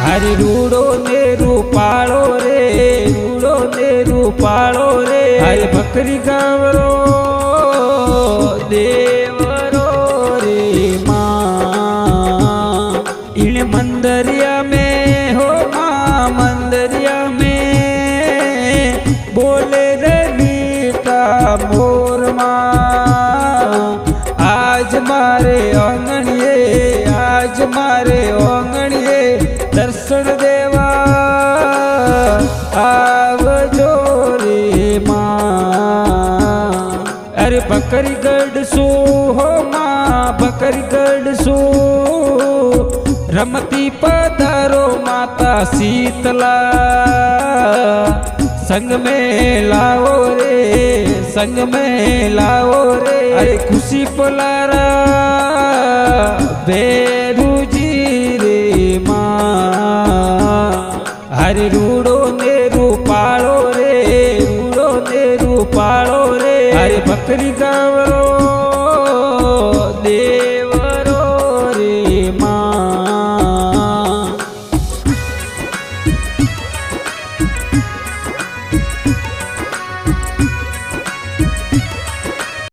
हरे रूड़ो ने रूपालो रे, रूड़ो ने रूपालो रे। हरे बकरी गावरो देवरो रे माँ। इन मंदरिया में हो माँ, मंदरिया में बोले रे मीठा मोर माँ। आज मारे आंगणिये, आज मारे आंगणिये दर्शन देवा आवजो रे माँ। अरे बकरीगढ़ सो हो माँ, बकरीगढ़ सो रमती पधारो माता शीतला। संग में लाओ रे, संग में लाओ रे। अरे खुशी पलारा बेरू जी रे माँ। हरे रूड़ो ने रूपालो रे, रूड़ो ने रूपालो रे। हरे बकरी गावरो